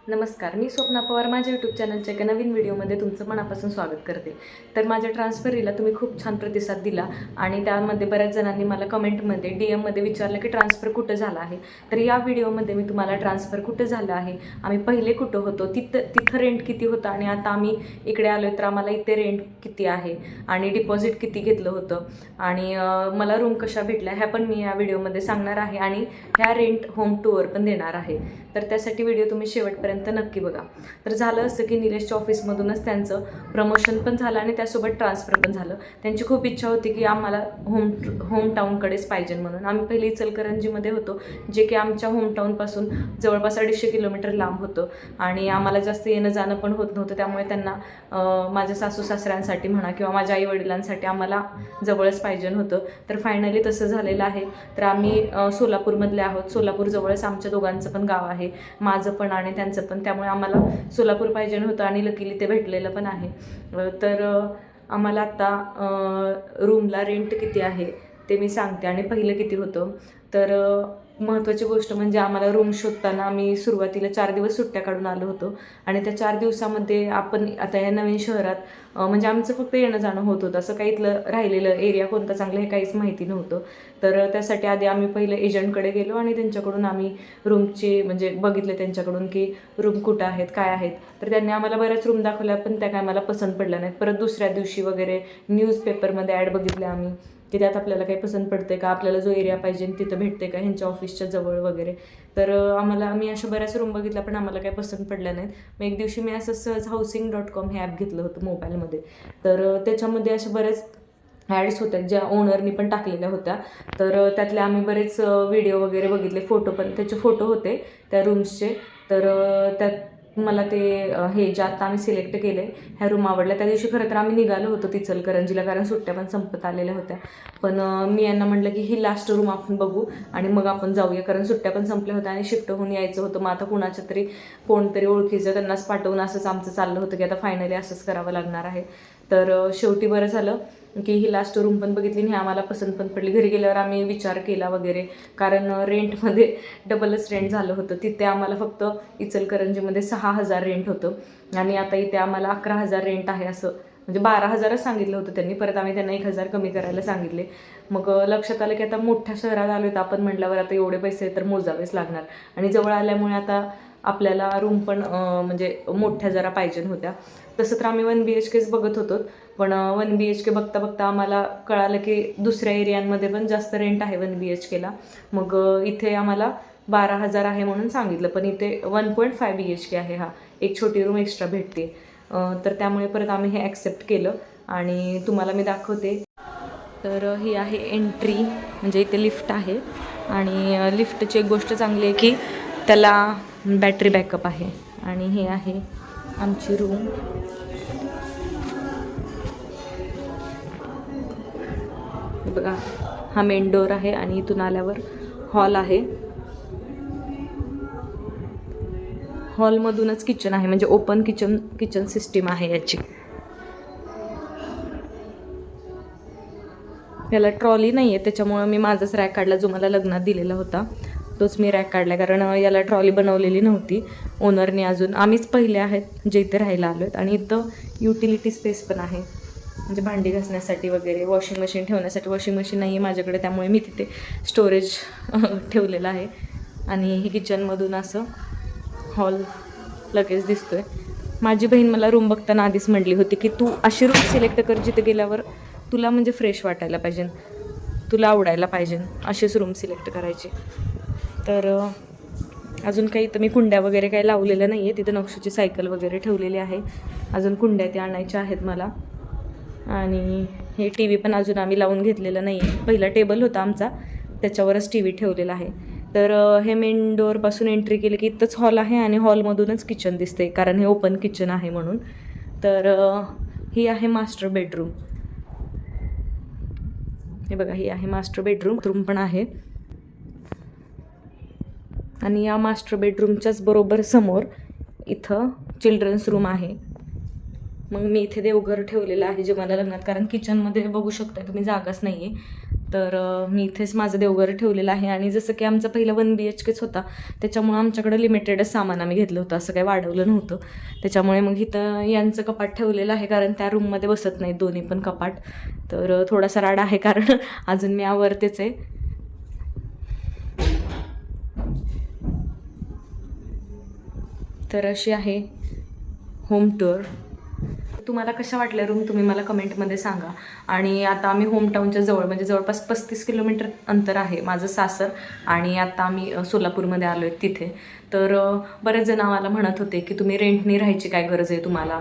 नमस्कार, मी स्वप्ना पवार माझ्या यूट्यूब चॅनलच्या एका नवीन व्हिडिओमध्ये तुमचं मनापासून स्वागत करते. तर माझ्या ट्रान्सफरीला तुम्ही खूप छान प्रतिसाद दिला आणि त्यामध्ये बऱ्याच जणांनी मला कमेंटमध्ये DM विचारलं की ट्रान्सफर कुठं झाला आहे. तर या व्हिडिओमध्ये मी तुम्हाला ट्रान्सफर कुठं झालं आहे, आम्ही पहिले कुठं होतो, तिथं रेंट किती होतं आणि आता आम्ही इकडे आलो तर आम्हाला इथे रेंट किती आहे आणि डिपॉझिट किती घेतलं होतं आणि मला रूम कशा भेटल्या ह्या पण मी या व्हिडिओमध्ये सांगणार आहे आणि ह्या रेंट होम टूर पण देणार आहे. तर त्यासाठी व्हिडिओ तुम्ही शेवटपर्यंत नक्की बघा. तर झालं असं की निलेशच्या ऑफिसमधूनच त्यांचं प्रमोशन पण झालं आणि त्यासोबत ट्रान्सफर पण झालं. त्यांची खूप इच्छा होती की आम्हाला होमटाऊनकडेच पाहिजे म्हणून. आम्ही पहिले इचलकरंजीमध्ये होतो, जे की आमच्या होमटाऊनपासून जवळपास 250 किलोमीटर लांब होतं आणि आम्हाला जास्त येणं जाणं पण होत नव्हतं. त्यामुळे त्यांना माझ्या सासू सासऱ्यांसाठी म्हणा किंवा माझ्या आईवडिलांसाठी आम्हाला जवळच पाहिजे होतं. तर फायनली तसं झालेलं आहे. तर आम्ही सोलापूरमधले आहोत. सोलापूर जवळच आमच्या दोघांचं पण गाव आहे, माझं पण आणि त्यांचं पण. त्यामुळे आम्हाला सोलापूर पाहिजे होतं आणि लकीली ते भेटलेलं पण आहे. तर आम्हाला आत्ता रूमला रेंट किती आहे ते मी सांगते आणि पहिलं किती होतं. तर महत्त्वाची गोष्ट म्हणजे आम्हाला रूम शोधताना आम्ही सुरुवातीला 4 दिवस सुट्ट्या काढून आलो होतो आणि त्या 4 दिवसामध्ये आपण आता या नवीन शहरात म्हणजे आमचं फक्त येणं जाणं होत होतं. असं काही इथलं राहिलेलं एरिया कोणता चांगलं हे काहीच माहिती नव्हतं. तर त्यासाठी आधी आम्ही पहिलं एजंटकडे गेलो आणि त्यांच्याकडून आम्ही रूमचे म्हणजे बघितले त्यांच्याकडून की रूम कुठं आहेत, काय आहेत. तर त्यांनी आम्हाला बऱ्याच रूम दाखवल्या, पण त्या काय मला पसंत पडल्या नाहीत. परत दुसऱ्या दिवशी वगैरे न्यूजपेपरमध्ये ॲड बघितल्या आम्ही की त्यात आपल्याला काही पसंत पडते का, आपल्याला जो एरिया पाहिजे तिथं भेटते का ह्यांच्या ऑफिसच्या जवळ वगैरे. तर मी अशा बऱ्याच रूम बघितल्या पण आम्हाला काही पसंत पडल्या नाहीत. मग एक दिवशी मी असं सहज housing.com हे ॲप घेतलं होतं मोबाईलमध्ये. तर त्याच्यामध्ये अशा बऱ्याच ॲड्स होत्या ज्या ओनरनी पण टाकलेल्या होत्या. तर त्यातले आम्ही बरेच व्हिडिओ वगैरे बघितले, फोटो पण त्याचे फोटो होते त्या रूम्सचे. तर त्यात मला ते जे आता आम्ही सिलेक्ट केले ह्या रूम आवडल्या. त्या दिवशी खरं तर आम्ही निघालो होतो इचलकरंजीला, कारण सुट्ट्या पण संपत आलेल्या होत्या. पण मी यांना म्हटलं की ही लास्ट रूम आपण बघू आणि मग आपण जाऊया, कारण सुट्ट्या पण संपल्या होत्या आणि शिफ्ट होऊन यायचं होतं. मग आता कुणाच्या तरी कोणतरी ओळखीचं त्यांनाच पाठवून असंच आमचं चाललं होतं की आता फायनली असंच करावं लागणार आहे. तर शेवटी बरं झालं की ही लास्ट रूम पण बघितली आणि ही आम्हाला पसंत पण पडली. घरी गेल्यावर आम्ही विचार केला वगैरे, कारण रेंटमध्ये डबलच रेंट झालं होतं. तिथे आम्हाला फक्त इचलकरंजीमध्ये 6,000 रेंट होतं आणि आता इथे आम्हाला 11,000 रेंट आहे. असं म्हणजे 12,000च सांगितलं होतं त्यांनी. परत आम्ही त्यांना 1,000 कमी करायला सांगितले. मग लक्षात आलं की आता मोठ्या शहरात आलो तर आपण म्हटल्यावर आता एवढे पैसे तर मोजावेच लागणार आणि जवळ आल्यामुळे आता आपल्याला रूम पण म्हणजे मोठ्या जरा पाहिजे होत्या. तसं तर आम्ही 1 BHKच बघत होतो, पण 1 BHK बघता बघता आम्हाला कळालं की दुसऱ्या एरियांमध्ये पण जास्त रेंट आहे 1 BHKला. मग इथे आम्हाला 12,000 आहे म्हणून सांगितलं, पण इथे 1.5 BHK आहे. हा एक छोटी रूम एक्स्ट्रा भेटते. तर त्यामुळे परत आम्ही हे ॲक्सेप्ट केलं आणि तुम्हाला मी दाखवते. तर ही आहे एंट्री, म्हणजे इथे लिफ्ट आहे आणि लिफ्टची एक गोष्ट चांगली आहे की त्याला बॅटरी बॅकअप आहे. आणि हे आहे आमची रूम. बघा, हा मेन डोर आहे आणि इथून आल्यावर हॉल आहे. हॉलमधूनच किचन आहे, म्हणजे ओपन किचन सिस्टीम आहे याची. याला ट्रॉली नाही आहे, त्याच्यामुळं मी माझाच रॅक काढला जो मला लग्नात दिलेला होता, तोच मी रॅक काढला, कारण याला ट्रॉली बनवलेली नव्हती ओनरने अजून. आम्हीच पहिले आहेत जे इथे राहायला आलो आहेत. आणि इथं युटिलिटी स्पेस पण आहे, म्हणजे भांडी घासण्यासाठी वगैरे. वॉशिंग मशीन ठेवण्यासाठी वॉशिंग मशीन नाही आहे माझ्याकडे, त्यामुळे मी तिथे स्टोरेज ठेवलेलं आहे. आणि ही किचनमधून असं हॉल लगेच दिसतोय. माझी बहीण मला रूम बघताना आधीच म्हटली होती की तू अशी रूम सिलेक्ट कर जिथे गेल्यावर तुला म्हणजे फ्रेश वाटायला पाहिजे, तुला आवडायला पाहिजे, अशीच रूम सिलेक्ट करायची. तर अजून काही इथं मी कुंड्या वगैरे काही लावलेल्या नाही आहे. तिथं नक्षीची सायकल वगैरे ठेवलेली आहे. अजून कुंड्या त्या आणायच्या आहेत मला. आणि हे TV पण अजून आम्ही लावून घेतलेलं नाही आहे. पहिला टेबल होता आमचा, त्याच्यावरच TV ठेवलेला आहे. तर हे मेन डोअरपासून एंट्री केली की इथंच हॉल आहे आणि हॉलमधूनच किचन दिसते, कारण हे ओपन किचन आहे म्हणून. तर ही आहे मास्टर बेडरूम. हे बघा, ही आहे मास्टर बेडरूम पण आहे. आणि या मास्टर बेडरूमच्याच बरोबर समोर इथं चिल्ड्रन्स रूम आहे. मग मी इथे देवघर ठेवलेलं आहे जे मला लग्नात, कारण किचनमध्ये बघू शकता तुम्ही जागाच नाही आहे. तर मी इथेच माझं देवघर ठेवलेलं आहे. आणि जसं की आमचा पहिला 1 BHKच होता, त्याच्यामुळं आमच्याकडं लिमिटेडच सामान आम्ही घेतलं होतं, असं काही वाढवलं नव्हतं. त्याच्यामुळे मग इथं यांचं कपाट ठेवलेलं आहे, कारण त्या रूममध्ये बसत नाहीत दोन्ही पण कपाट. तर थोडासा राड आहे, कारण अजून मी आवरतेच आहे. तर अशी आहे होम टूर. तुम्हाला कशा वाटल्या रूम तुम्ही मला कमेंटमध्ये सांगा. आणि आता आम्ही होमटाऊनच्या जवळ, म्हणजे जवळपास 35 किलोमीटर अंतर आहे माझं सासर, आणि आता आम्ही सोलापूरमध्ये आलो आहे तिथे. तर बरेच जण आम्हाला म्हणत होते की तुम्ही रेंटनी राहायची काय गरज आहे तुम्हाला,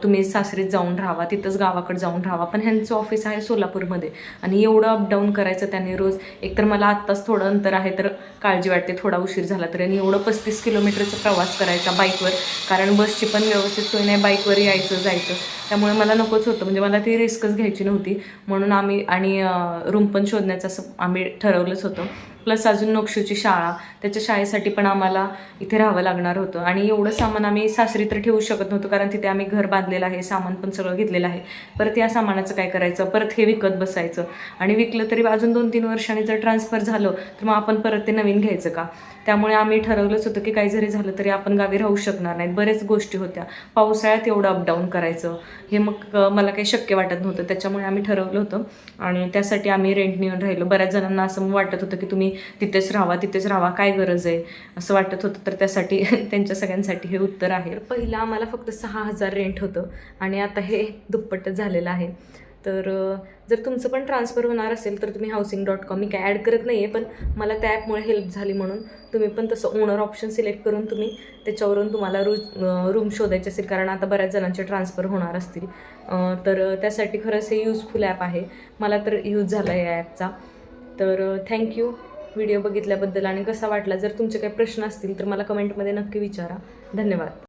तुम्ही सासरीत जाऊन राहावा, तिथंच गावाकडे जाऊन राहावा. पण ह्यांचं ऑफिस आहे सोलापूरमध्ये, आणि एवढं अपडाऊन करायचं त्यांनी रोज. एकतर मला आत्ताच थोडं अंतर आहे तर काळजी वाटते थोडा उशीर झाला तर, आणि एवढं 35 किलोमीटरचा प्रवास करायचा बाईकवर, कारण बसची पण व्यवस्थित सोय नाही, बाईकवर यायचं जायचं. त्यामुळे मला नकोच होतं, म्हणजे मला ती रिस्कच घ्यायची नव्हती. म्हणून आम्ही, आणि रूम पण शोधण्याचं असं आम्ही ठरवलंच होतं. प्लस अजून नक्षूची शाळा, त्याच्या शाळेसाठी पण आम्हाला इथे राहावं लागणार होतं. आणि एवढं सामान आम्ही सासरी तर ठेवू शकत नव्हतो, कारण तिथे आम्ही घर बांधलेलं आहे, सामान पण सगळं घेतलेलं आहे. परत या सामानाचं काय करायचं, परत हे विकत बसायचं, आणि विकलं तरी अजून 2-3 वर्षांनी जर ट्रान्सफर झालं तर मग आपण परत ते नवीन घ्यायचं का. त्यामुळे आम्ही ठरवलंच होतं की काही जरी झालं तरी आपण गावी राहू शकणार नाहीत. बरेच गोष्टी होत्या, पावसाळ्यात एवढं अपडाऊन करायचं हे मग मला काही शक्य वाटत नव्हतं. त्याच्यामुळे आम्ही ठरवलं होतं, आणि त्यासाठी आम्ही रेंटने येऊन राहिलो. बऱ्याच जणांना असं वाटत होतं की तुम्ही तिथेच राहावा, काय गरज आहे असं वाटत होतं. तर त्यासाठी त्यांच्या सगळ्यांसाठी हे उत्तर आहे. पहिलं आम्हाला फक्त 6,000 रेंट होतं, आणि आता हे दुप्पटच झालेलं आहे. तर जर तुमचं पण ट्रान्सफर होणार असेल तर तुम्ही housing.com, मी काय ॲड करत नाही आहे, पण मला त्या ॲपमुळे हेल्प झाली, म्हणून तुम्ही पण तसं ओनर ऑप्शन सिलेक्ट करून तुम्ही त्याच्यावरून तुम्हाला रूम शोधायचे असेल, कारण आता बऱ्याच जणांचे ट्रान्सफर होणार असतील. तर त्यासाठी खरंच हे युजफुल ॲप आहे. मला तर यूज झाला या ॲपचा. तर थँक्यू व्हिडिओ बघितल्याबद्दल. आणि कसा वाटला, जर तुमचे काही प्रश्न असतील तर मला कमेंटमध्ये नक्की विचारा. धन्यवाद.